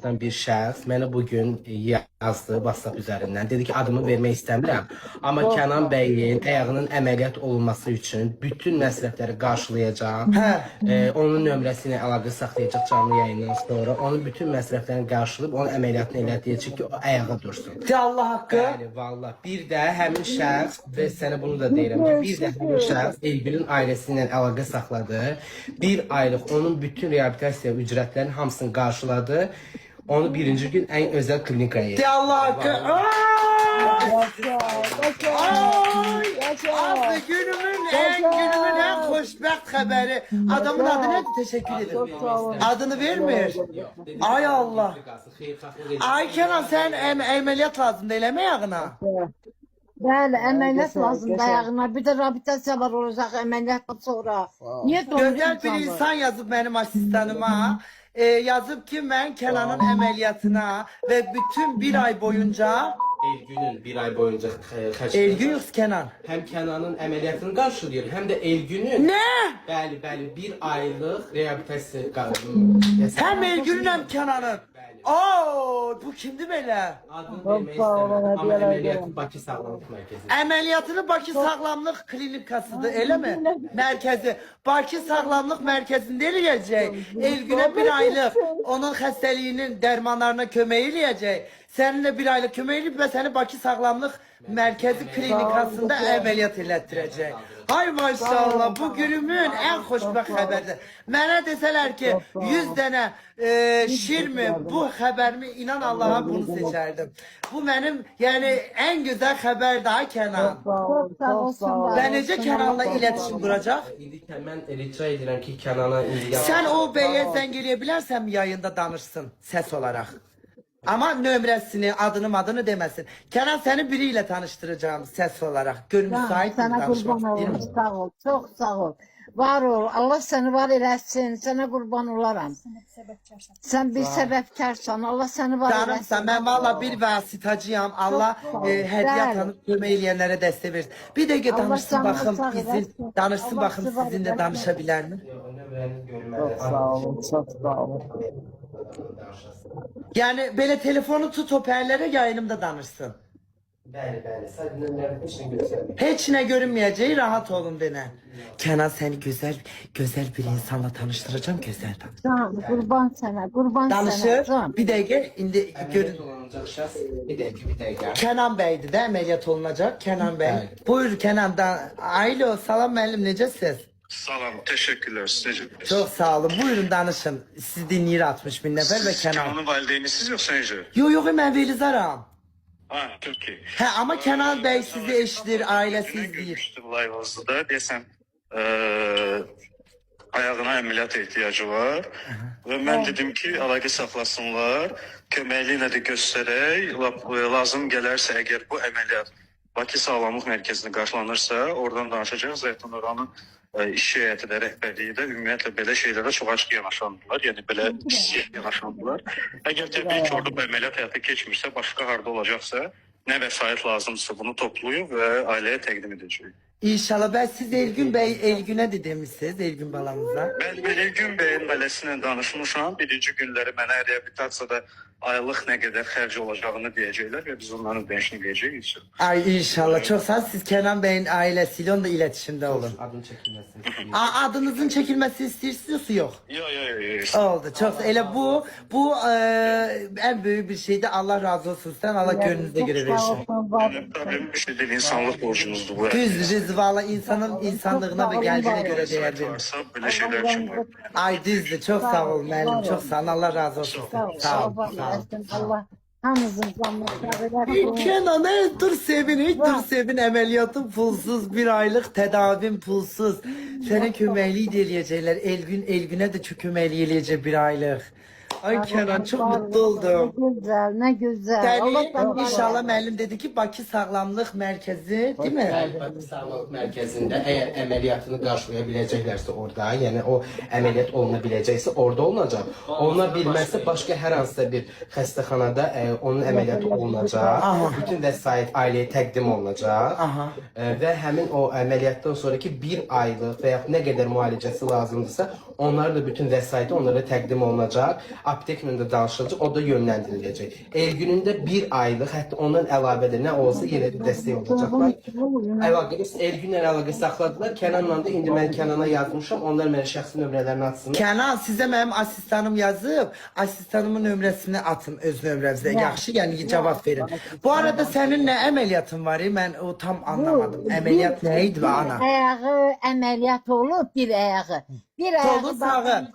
bir şəxs mənə bugün yazdı WhatsApp üzərindən. Dedi ki, adımı vermək istəmirəm. Amma Kənan bəyin ayağının əməliyyat olunması üçün bütün məsrəfləri qarşılayacağam. Onun nömrəsi ilə əlaqə saxlayacaq canlı yayından sonra. Onun bütün məsrəflərini qarşılayıb onun əməliyyatını elətdirəcək ki, o ayağa dursun. Allah haqqı. Bəli, vallah. Bir də həmin şəxs və sənə bunu da deyirəm ki, bir də həmin şəxs Elgül'ün ailəsi ilə əlaqə saxladı. Bir aylıq onun bütün reabilitasiya ücrətlərinin hamısını qarşıladı. Onu birinci gün en özel klinikaya yedim. Allah hakkı. Abi günümün en xoşbəxt xəbəri. Adamın adı nedir? Teşekkür ederim. Adını vermir. Ay Allah. Ay Kenan sen əməliyyat lazımdır eləmə ayağına. Bəli, əməliyyat lazımdır ayağına. Bir də reabilitasiya var olacaq əməliyyatdan sonra. Niye Gözəl bir insan yazıb mənim asistanıma. Yazıp ki ben Kenan'ın əməliyyatına ve bütün bir ay boyunca Elgün'ün bir ay boyunca Elgün yoksa Kenan. hem Kenan'ın əməliyyatını qarşılıyor hem de Elgün'ün Ne? bəli bir aylıq reabilitasiya Hem Elgün'ün hem Kenan'ın. Oo, bu kimdi belə? adını vermək istəmirəm ama əməliyyatı Bakı Sağlamlıq Mərkəzi. Əməliyyatını Bakı Sağlamlıq Klinikasıdır, elə mi? Mərkəzi. Bakı Sağlamlıq Mərkəzində eləyəcək. Elgünə bir aylıq onun xəstəliyinin dərmanlarına kömək eləyəcək. Səninlə bir aylıq kömək eləyib və səni Bakı Sağlamlıq Mərkəzi Klinikasında əməliyyat elətdirəcək. Hay maşallah, bu günümün en xoşbəxt xəbəridir. Mənə desələr ki 100 dənə şirmi bu xəbərimi inan Allah'a bunu seçərdim. Bu mənim yəni en güzel xəbər daha Kenan. Çok sağ olsun. Və necə Kenan'la iletişim quracaq? İndi mən rica edirəm ki, Kenan'a indi Sen o beyə zəng eləyə bilərsən yayında danışsın ses olarak. Ama nömrəsini, adını deməsin. Kenan seni biriyle tanıştıracağım ses olarak. Gönül müsait Sana kurban olurum. Sağ ol. Çok sağ ol. Var ol. Allah seni var eləsin. Sana kurban olaram. Sen bir sebepkarsan. Allah seni var eləsin. Canımsan ben valla bir vasitacıyam. Allah hediye tanıp kömək eləyənlərə dəstək versin. Bir dəqiqə Allah danışsın canını baxım sağ bizim eləsin. danışsın Allah baxım sizi var sizinle eləsin. danışabilir mi? Çok sağ olun. Yani böyle telefonu tut hoparlöre yayınımda danışsın. Bəli, sadəcə nömrəni heç nə göstərmir. Heç nə görünməyəcək, rahat olun denə. Kenan seni güzel bir insanla tanıştıracağım, güzel tanış. Can, kurban sana. Kurban sana. Danışır. Can. Bir dəqiqə indi görün. Dolanacaq şəxs, bir dəqiqə. Kenan Bey'di de ameliyat olunacak. Kenan Bey. Evet. Buyur Kenan'dan. Alo, salam müəllim, necəsiz? Salam, teşekkürler size. Çok sağ olun. Buyurun danışın. Siz dinleyir 60 bin nefer ve Siz Kenan. Kenan'ın valideynisiniz yoksa Ece? Yok ben Velizaram. Ha, çok iyi. He ama Kenan Bey sizi eşdir, ailesi Dün izleyir. görmüştüm live'ınızda. Desem ayağına ameliyat ihtiyacı var. Ve ben dedim ki əlaqə saxlasınlar. Köməkliyi də göstərək. Lazım gələrsə əgər bu əməliyyat Bakı Sağlamlıq Mərkəzində qarşılanırsa, oradan danışacağız. Zaten oranın iş heyəti də, rəhbərliyi də ümumiyyətlə belə şeylərə çox açıq yanaşandılar. Yəni belə pis yanaşandılar. Əgər təbii ki, orada bu əməliyyat həyata keçmirsə, başqa harda olacaqsa, nə vəsait lazımdırsa bunu toplayıb və ailəyə təqdim edəcəyik. İnşallah ben siz Elgün Bey, Elgün'e de demişsiniz, Elgün balamıza. Ben Elgün Bey'in ailəsilə danışmışam. Birinci günləri mənə reabilitasiyada aylıq nə qədər xərc olacağını deyəcəklər və biz onların ödənişini verəcəyik. Ay inşallah çok sağ olun. Siz Kenan Bey'in ailesiyle onun da iletişimde olun. Adın çəkilməsin. Adınızın çekilmesi istiyorsunuz yok. Yok. Oldu çok. Ele bu en büyük bir şeydi. Allah razı olsun sizden. Allah gönlünüzde göre versin. Problem bir şey değil. İnsanlık borcunuzdur bu. Düzdür valla insanın insanlığına ve geldiğine göre değer verir. Varsa böyle şeyler için var. Ay düzdür çok sağ olun Melim. Çok sağ olun. Allah razı olsun. Sağ olun. Allah hamımızın canını Kenan dur sevin ameliyatın pulsuz bir aylık tedavim pulsuz. Senin köməkliyi de eləyəcəklər. Elgün'e de çok köməkliyi eləyəcək bir aylık. Ay Kenan çok mutlu oldum. Ne güzel, ne güzel. Seni inşallah müəllim dedi ki Bakı Sağlamlıq Mərkəzi değil mi? Bəli, Bakı Sağlamlıq Mərkəzində əgər əməliyyatını qarşılaya biləcəklərsə orada, yəni o əməliyyat oluna biləcəksə orada olunacaq. Oluna bilməzsə başqa hər hansısa bir xəstəxanada onun əməliyyatı olunacaq. Bütün vəsait ailəyə təqdim olunacaq. Və həmin o əməliyyatdan sonraki bir aylıq və ya nə qədər müalicəsi lazımdırsa Onların da bütün vəsaiti onlara təqdim olunacaq. Apteklə də danışılacaq, o da yönləndiriləcək. Elgünün də bir aylıq, hətta ondan əlavə də nə olsa yenə də dəstək olacaqlar. Elgünlə əlaqə saxladılar. Kənanla da indi mən Kənana yazmışam. Onlar mənə şəxsi nömrələrini atsınlar. Kenan sizə mənim asistanım yazıb. Asistanımın nömrəsini atın öz nömrənizə. Yaxşı, yəni cavab verin. Bu arada sənin nə əməliyyatın var? Mən o tam anlamadım. Əməliyyat nə idi və ana? Ayağı əməliyyat olub, bir ayağı. Bir ayağı Solu sağı.